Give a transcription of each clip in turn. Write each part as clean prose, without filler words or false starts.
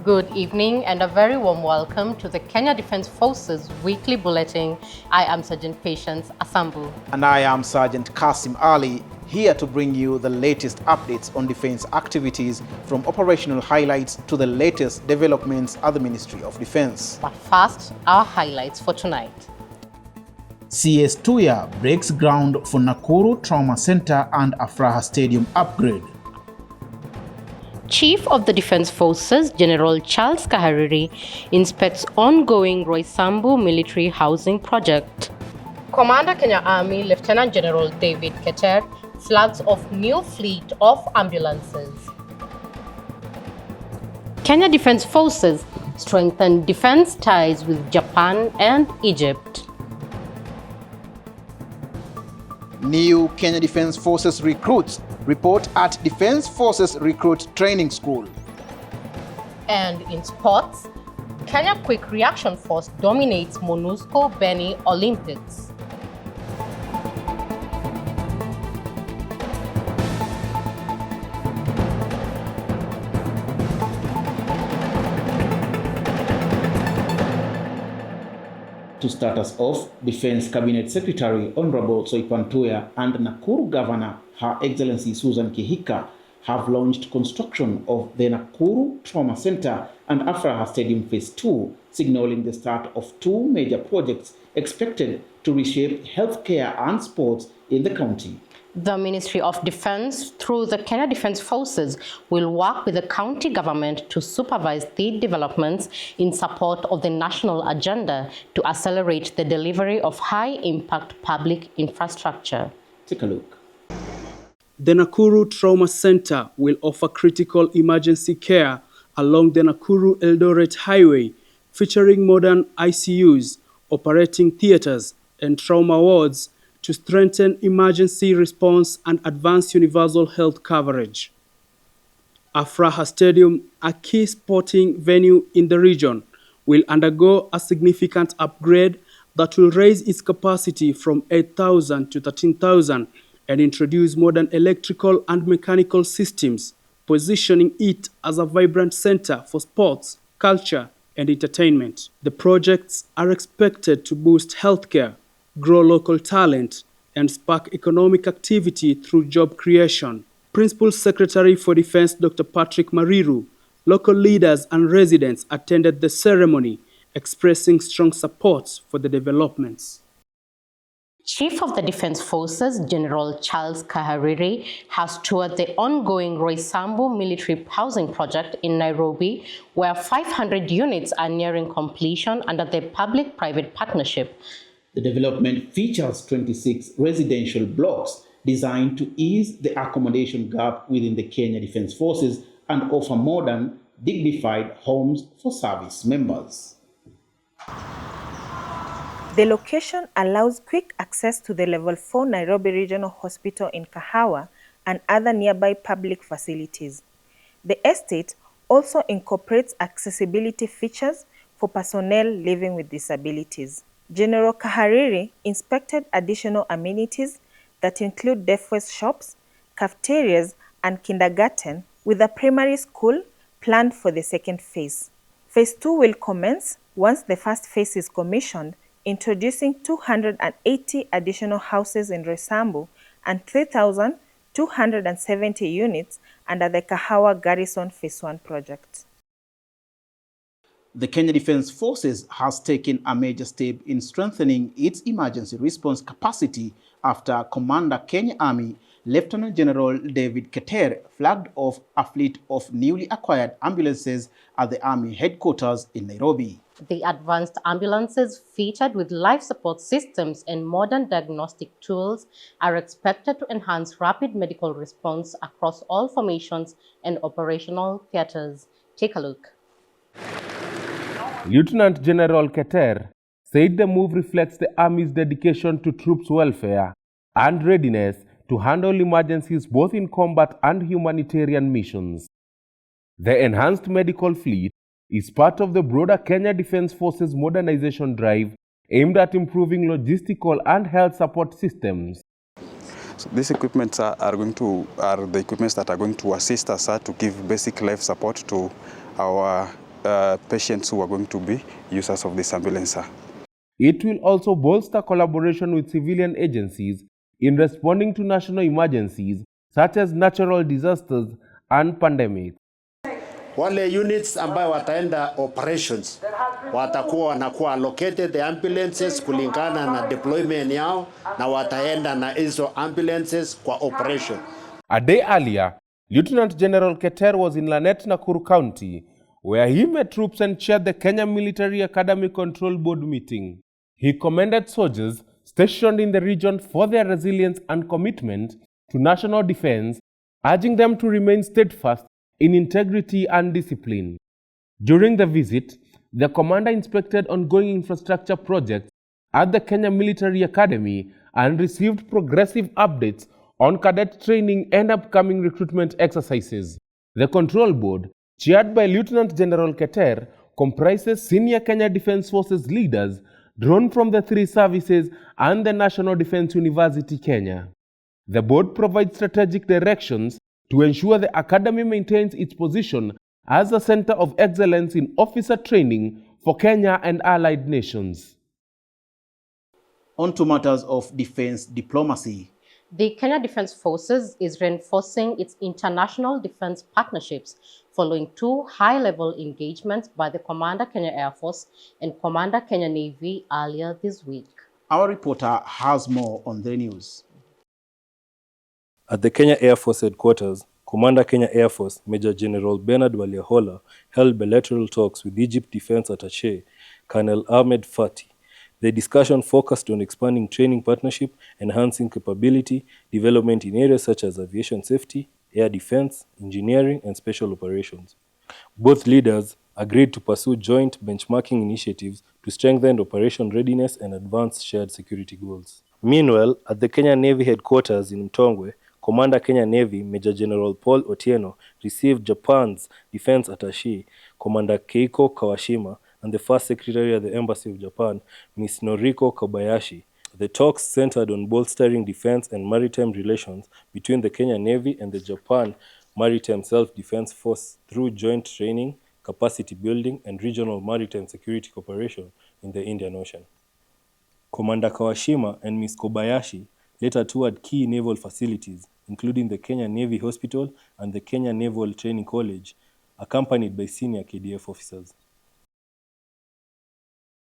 Good evening and a very warm welcome to the Kenya Defence Forces Weekly Bulletin. I am Sergeant Patience Asambu. And I am Sergeant Kasim Ali, here to bring you the latest updates on defense activities, from operational highlights to the latest developments at the Ministry of Defense. But first, our highlights for tonight. CS Tuya breaks ground for Nakuru Trauma Center and Afraha Stadium upgrade. Chief of the Defence Forces, General Charles Kahariri, inspects ongoing Roysambu military housing project. Commander Kenya Army Lieutenant General David Keter flags off new fleet of ambulances. Kenya Defence Forces strengthen defence ties with Japan and Egypt. New Kenya Defence Forces recruits report at Defence Forces Recruit Training School. And in sports, Kenya Quick Reaction Force dominates MONUSCO Beni Olympics. To start us off, Defense Cabinet Secretary Honorable Soipan Tuya and Nakuru Governor Her Excellency Susan Kihika have launched construction of the Nakuru Trauma Center and Afraha Stadium Phase 2, signaling the start of two major projects expected to reshape healthcare and sports in the county. The Ministry of Defence, through the Kenya Defence Forces, will work with the county government to supervise the developments in support of the national agenda to accelerate the delivery of high-impact public infrastructure. Take a look. The Nakuru Trauma Center will offer critical emergency care along the Nakuru-Eldoret Highway, featuring modern ICUs, operating theaters, and trauma wards to strengthen emergency response and advance universal health coverage. Afraha Stadium, a key sporting venue in the region, will undergo a significant upgrade that will raise its capacity from 8,000 to 13,000 and introduce modern electrical and mechanical systems, positioning it as a vibrant center for sports, culture, and entertainment. The projects are expected to boost healthcare, grow local talent, and spark economic activity through job creation. Principal Secretary for Defense Dr. Patrick Mariru, local leaders and residents attended the ceremony, expressing strong support for the developments. Chief of the Defence Forces, General Charles Kahariri, has toured the ongoing Roysambu military housing project in Nairobi, where 500 units are nearing completion under the public-private partnership. The development features 26 residential blocks designed to ease the accommodation gap within the Kenya Defence Forces and offer modern, dignified homes for service members. The location allows quick access to the Level 4 Nairobi Regional Hospital in Kahawa and other nearby public facilities. The estate also incorporates accessibility features for personnel living with disabilities. General Kahariri inspected additional amenities that include deaf shops, cafeterias, and kindergarten, with a primary school planned for the second phase. Phase 2 will commence once the first phase is commissioned, introducing 280 additional houses in Roysambu and 3,270 units under the Kahawa Garrison Phase 1 project. The Kenya Defence Forces has taken a major step in strengthening its emergency response capacity after Commander Kenya Army Lieutenant General David Keter flagged off a fleet of newly acquired ambulances at the Army headquarters in Nairobi. The advanced ambulances, featured with life support systems and modern diagnostic tools, are expected to enhance rapid medical response across all formations and operational theaters. Take a look. Lieutenant General Keter said the move reflects the Army's dedication to troops' welfare and readiness to handle emergencies both in combat and humanitarian missions. The enhanced medical fleet is part of the broader Kenya Defence Forces modernization drive aimed at improving logistical and health support systems. So these equipments are the equipments that are going to assist us to give basic life support to our patients who are going to be users of this ambulance, sir. It will also bolster collaboration with civilian agencies in responding to national emergencies such as natural disasters and pandemics. Wale units ambayo wataenda operations watakuwa wanakuwa allocated the ambulances kulingana na deployment yao, na wataenda na hizo ambulances kwa operation. A day earlier, Lieutenant General Keter was in Lanet, Nakuru County, where he met troops and chaired the Kenya Military Academy Control Board meeting. He commended soldiers stationed in the region for their resilience and commitment to national defense, urging them to remain steadfast in integrity and discipline. During the visit, the commander inspected ongoing infrastructure projects at the Kenya Military Academy and received progressive updates on cadet training and upcoming recruitment exercises. The control board, chaired by Lieutenant General Keter, comprises senior Kenya Defence Forces leaders drawn from the three services and the National Defence University, Kenya. The board provides strategic directions to ensure the academy maintains its position as a center of excellence in officer training for Kenya and allied nations. On to matters of defense diplomacy. The Kenya Defence Forces is reinforcing its international defense partnerships following two high-level engagements by the Commander Kenya Air Force and Commander Kenya Navy earlier this week. Our reporter has more on the news. At the Kenya Air Force headquarters, Commander Kenya Air Force Major General Bernard Waliahola held bilateral talks with Egypt Defense Attaché Colonel Ahmed Fati. The discussion focused on expanding training partnership, enhancing capability, development in areas such as aviation safety, air defense, engineering, and special operations. Both leaders agreed to pursue joint benchmarking initiatives to strengthen operation readiness and advance shared security goals. Meanwhile, at the Kenya Navy headquarters in Mtongwe, Commander Kenya Navy Major General Paul Otieno received Japan's defense attaché, Commander Keiko Kawashima, and the First Secretary at the Embassy of Japan, Ms. Noriko Kobayashi. The talks centered on bolstering defense and maritime relations between the Kenya Navy and the Japan Maritime Self-Defense Force through joint training, capacity building, and regional maritime security cooperation in the Indian Ocean. Commander Kawashima and Ms. Kobayashi later toured key naval facilities, including the Kenya Navy Hospital and the Kenya Naval Training College, accompanied by senior KDF officers.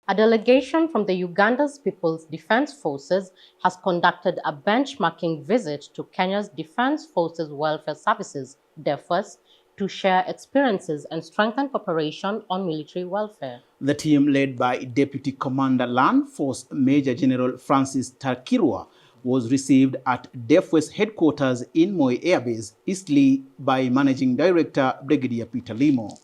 A delegation from the Uganda's People's Defense Forces has conducted a benchmarking visit to Kenya's Defense Forces Welfare Services, DEFWES, to share experiences and strengthen cooperation on military welfare. The team, led by Deputy Commander Land Force Major General Francis Takirwa, was received at DEFWES headquarters in Moi Air Base, Eastleigh, by Managing Director Brigadier Peter Limo.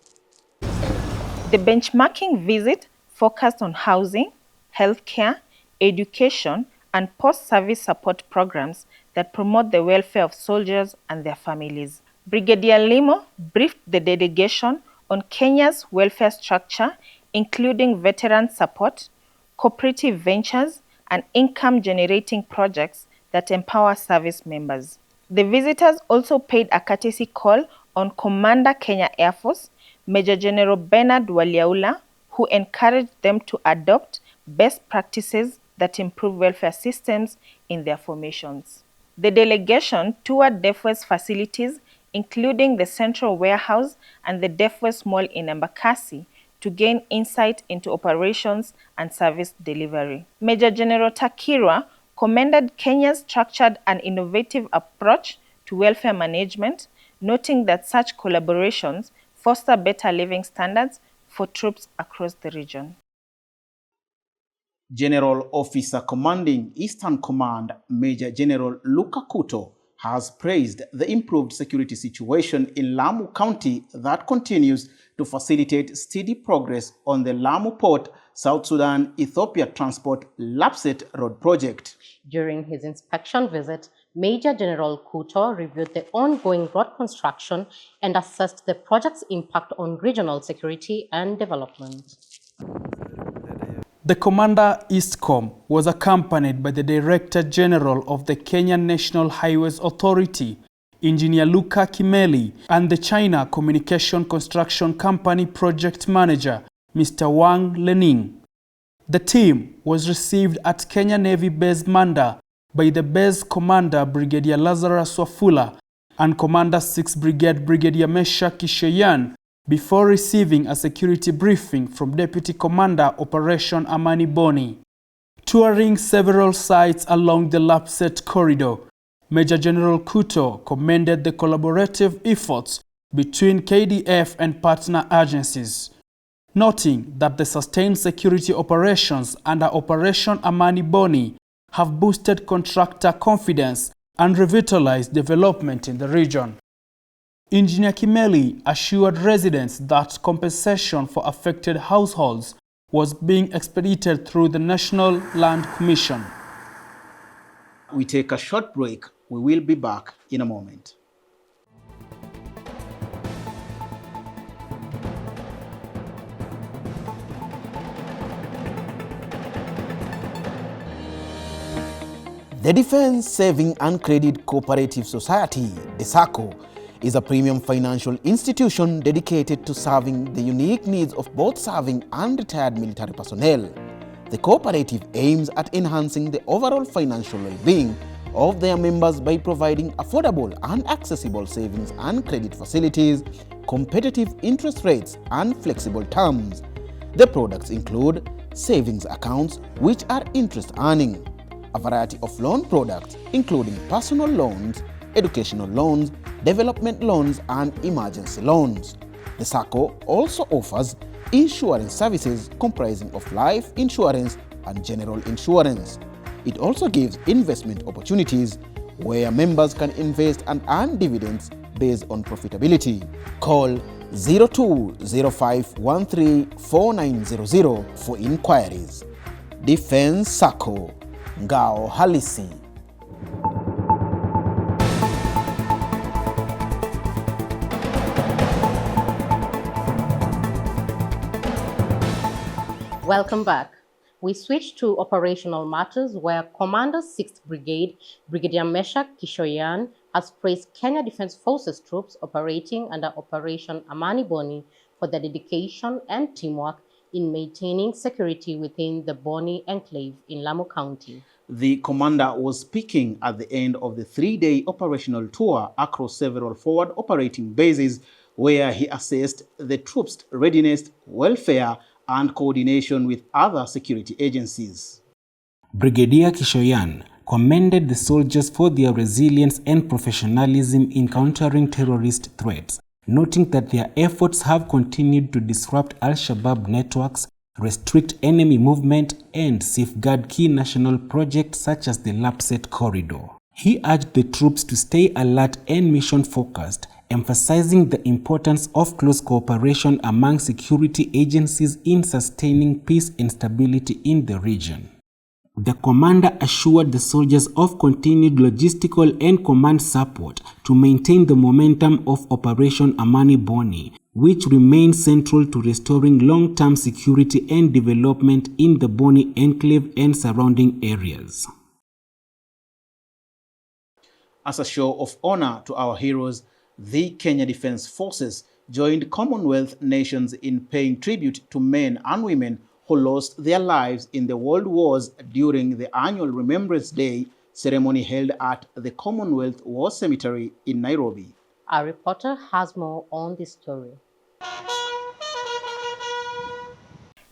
The benchmarking visit focused on housing, healthcare, education, and post-service support programs that promote the welfare of soldiers and their families. Brigadier Limo briefed the delegation on Kenya's welfare structure, including veteran support, cooperative ventures, and income-generating projects that empower service members. The visitors also paid a courtesy call on Commander Kenya Air Force, Major General Bernard Waliahola, who encouraged them to adopt best practices that improve welfare systems in their formations. The delegation toured DEFWES facilities, including the central warehouse and the DEFWES Mall in Embakasi, to gain insight into operations and service delivery. Major General Takirwa commended Kenya's structured and innovative approach to welfare management, noting that such collaborations foster better living standards for troops across the region. General Officer Commanding Eastern Command Major General Luka Kuto has praised the improved security situation in Lamu County that continues to facilitate steady progress on the Lamu Port, South Sudan, Ethiopia Transport Lapset Road Project. During his inspection visit, Major General Kuto reviewed the ongoing road construction and assessed the project's impact on regional security and development. The Commander Eastcom was accompanied by the Director General of the Kenya National Highways Authority, Engineer Luca Kimeli, and the China Communication Construction Company project manager, Mr. Wang Lening. The team was received at Kenya Navy Base Manda by the base commander Brigadier Lazarus Wafula and Commander 6th Brigade Brigadier Mesha Kisheyan before receiving a security briefing from Deputy Commander Operation Amani Boni. Touring several sites along the Lapset corridor, Major General Kuto commended the collaborative efforts between KDF and partner agencies, noting that the sustained security operations under Operation Amani Boni have boosted contractor confidence and revitalized development in the region. Engineer Kimeli assured residents that compensation for affected households was being expedited through the National Land Commission. We take a short break. We will be back in a moment. The Defense Saving and Credit Cooperative Society, the Sacco, is a premium financial institution dedicated to serving the unique needs of both serving and retired military personnel. The cooperative aims at enhancing the overall financial well-being of their members by providing affordable and accessible savings and credit facilities, competitive interest rates, and flexible terms. The products include savings accounts, which are interest earning, a variety of loan products including personal loans, educational loans, development loans, and emergency loans. The Sacco also offers insurance services comprising of life insurance and general insurance. It also gives investment opportunities where members can invest and earn dividends based on profitability. Call 0205134900 for inquiries. Defense Sacco, Ngao Halisi. Welcome back. We switch to operational matters where Commander 6th Brigade, Brigadier Mesha Kishoyan, has praised Kenya Defense Forces troops operating under Operation Amani Boni for their dedication and teamwork in maintaining security within the Boni enclave in Lamu County. The commander was speaking at the end of the three-day operational tour across several forward operating bases where he assessed the troops' readiness, welfare, and coordination with other security agencies. Brigadier Kishoyan commended the soldiers for their resilience and professionalism in countering terrorist threats, noting that their efforts have continued to disrupt Al-Shabaab networks, restrict enemy movement, and safeguard key national projects such as the Lapset corridor. He urged the troops to stay alert and mission-focused, emphasizing the importance of close cooperation among security agencies in sustaining peace and stability in the region. The commander assured the soldiers of continued logistical and command support to maintain the momentum of Operation Amani Boni, which remains central to restoring long-term security and development in the Boni enclave and surrounding areas. As a show of honor to our heroes, the Kenya Defense Forces joined Commonwealth nations in paying tribute to men and women who lost their lives in the world wars during the annual Remembrance Day ceremony held at the Commonwealth War Cemetery in Nairobi. Our reporter has more on this story.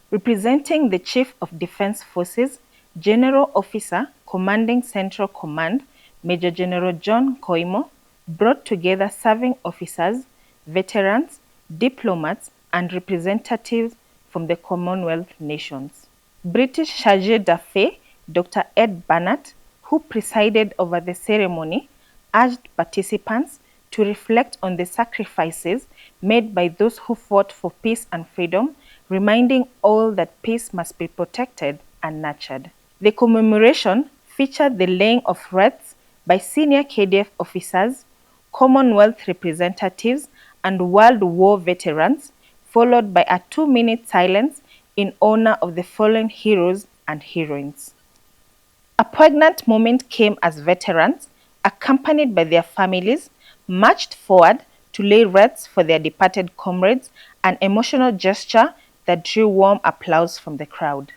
Representing the Chief of Defense Forces, General Officer Commanding Central Command, Major General John Koimo, brought together serving officers, veterans, diplomats, and representatives from the Commonwealth nations. British Charge d'Affaires Dr. Ed Bannett, who presided over the ceremony, urged participants to reflect on the sacrifices made by those who fought for peace and freedom, reminding all that peace must be protected and nurtured. The commemoration featured the laying of wreaths by senior KDF officers, Commonwealth representatives, and World War veterans, followed by a 2-minute silence in honor of the fallen heroes and heroines. A poignant moment came as veterans, accompanied by their families, marched forward to lay wreaths for their departed comrades, an emotional gesture that drew warm applause from the crowd.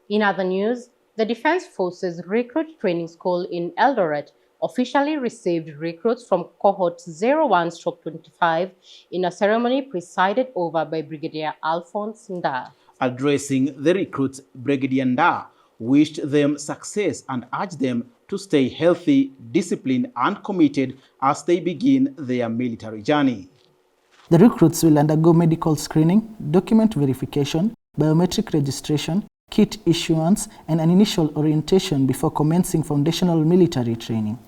In other news, the Defense Forces Recruit Training School in Eldoret officially received recruits from Cohort 01/25 in a ceremony presided over by Brigadier Alphonse Nda. Addressing the recruits, Brigadier Nda wished them success and urged them to stay healthy, disciplined, and committed as they begin their military journey. The recruits will undergo medical screening, document verification, biometric registration, kit issuance, and an initial orientation before commencing foundational military training.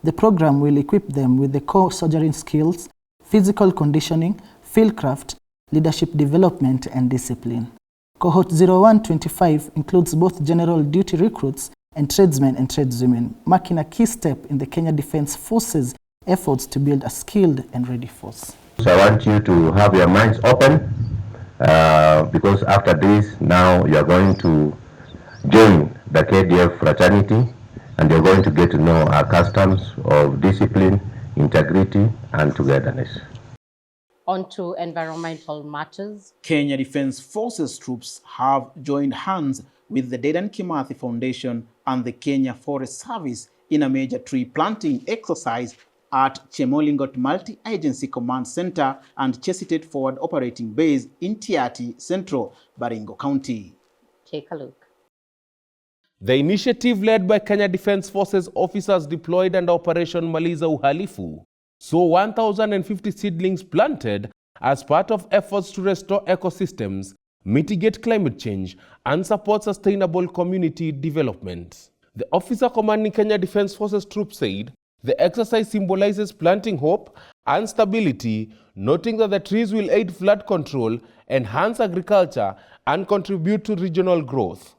The program will equip them with the core soldiering skills, physical conditioning, fieldcraft, leadership development, and discipline. Cohort 01/25 includes both general duty recruits and tradesmen and tradeswomen, marking a key step in the Kenya Defense Forces' efforts to build a skilled and ready force. So I want you to have your minds open because after this, now you are going to join the KDF fraternity and you're going to get to know our customs of discipline, integrity, and togetherness. On to environmental matters. Kenya Defense Forces troops have joined hands with the Dedan Kimathi Foundation and the Kenya Forest Service in a major tree planting exercise at Chemolingot Multi-Agency Command Center and Chesapeake Forward Operating Base in Tiati, Central Baringo County. Take a look. The initiative, led by Kenya Defense Forces officers deployed under Operation Maliza Uhalifu, saw 1,050 seedlings planted as part of efforts to restore ecosystems, mitigate climate change, and support sustainable community development. The officer commanding Kenya Defense Forces troops said the exercise symbolizes planting hope and stability, noting that the trees will aid flood control, enhance agriculture, and contribute to regional growth.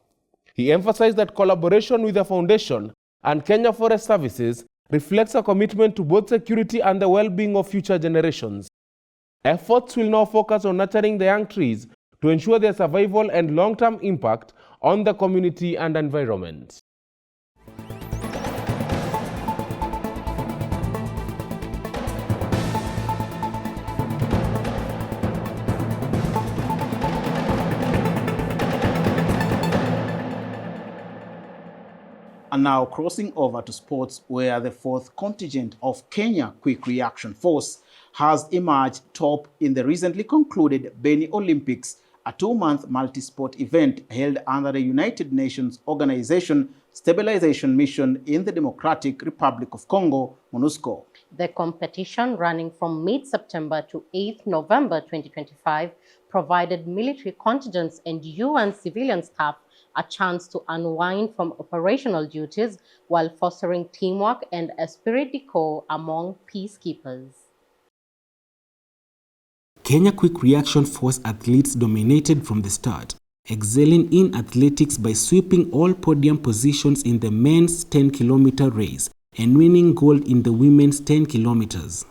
He emphasized that collaboration with the foundation and Kenya Forest Services reflects a commitment to both security and the well-being of future generations. Efforts will now focus on nurturing the young trees to ensure their survival and long-term impact on the community and environment. And now crossing over to sports, where the 4th contingent of Kenya Quick Reaction Force has emerged top in the recently concluded Boni Olympics, a 2-month multi-sport event held under the United Nations Organization Stabilization Mission in the Democratic Republic of Congo, MONUSCO. The competition, running from mid-September to 8th November 2025, provided military contingents and UN civilian staff a chance to unwind from operational duties while fostering teamwork and esprit de corps among peacekeepers. Kenya Quick Reaction Force athletes dominated from the start, excelling in athletics by sweeping all podium positions in the men's 10-kilometer race and winning gold in the women's 10 kilometers.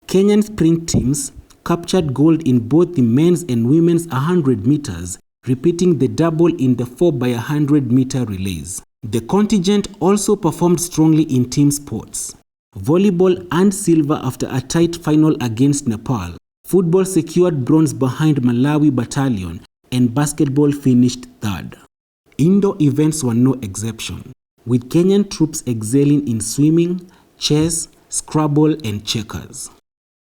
Kenyan sprint teams captured gold in both the men's and women's 100 meters, repeating the double in the 4x100-meter relays. The contingent also performed strongly in team sports. Volleyball earned silver after a tight final against Nepal. Football secured bronze behind Malawi Battalion, and basketball finished third. Indoor events were no exception, with Kenyan troops excelling in swimming, chess, Scrabble, and checkers.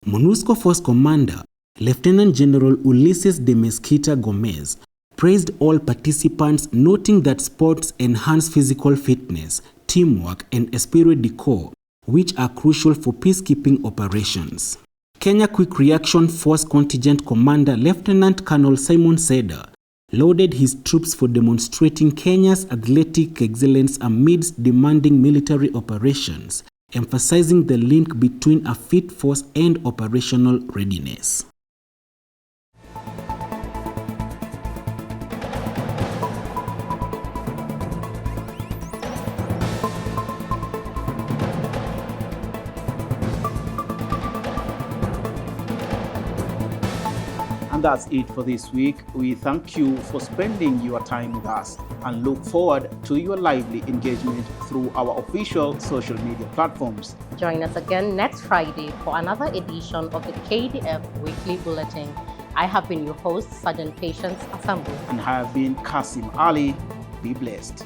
MONUSCO Force Commander, Lieutenant General Ulysses de Mesquita Gomez, praised all participants, noting that sports enhance physical fitness, teamwork, and esprit de corps, which are crucial for peacekeeping operations. Kenya Quick Reaction Force Contingent Commander Lieutenant Colonel Simon Seda lauded his troops for demonstrating Kenya's athletic excellence amidst demanding military operations, emphasizing the link between a fit force and operational readiness. And And that's it for this week. We thank you for spending your time with us and look forward to your lively engagement through our official social media platforms. Join us again next Friday for another edition of the KDF Weekly Bulletin. I have been your host, Sergeant Patience Asambu. And I have been Kasim Ali. Be blessed.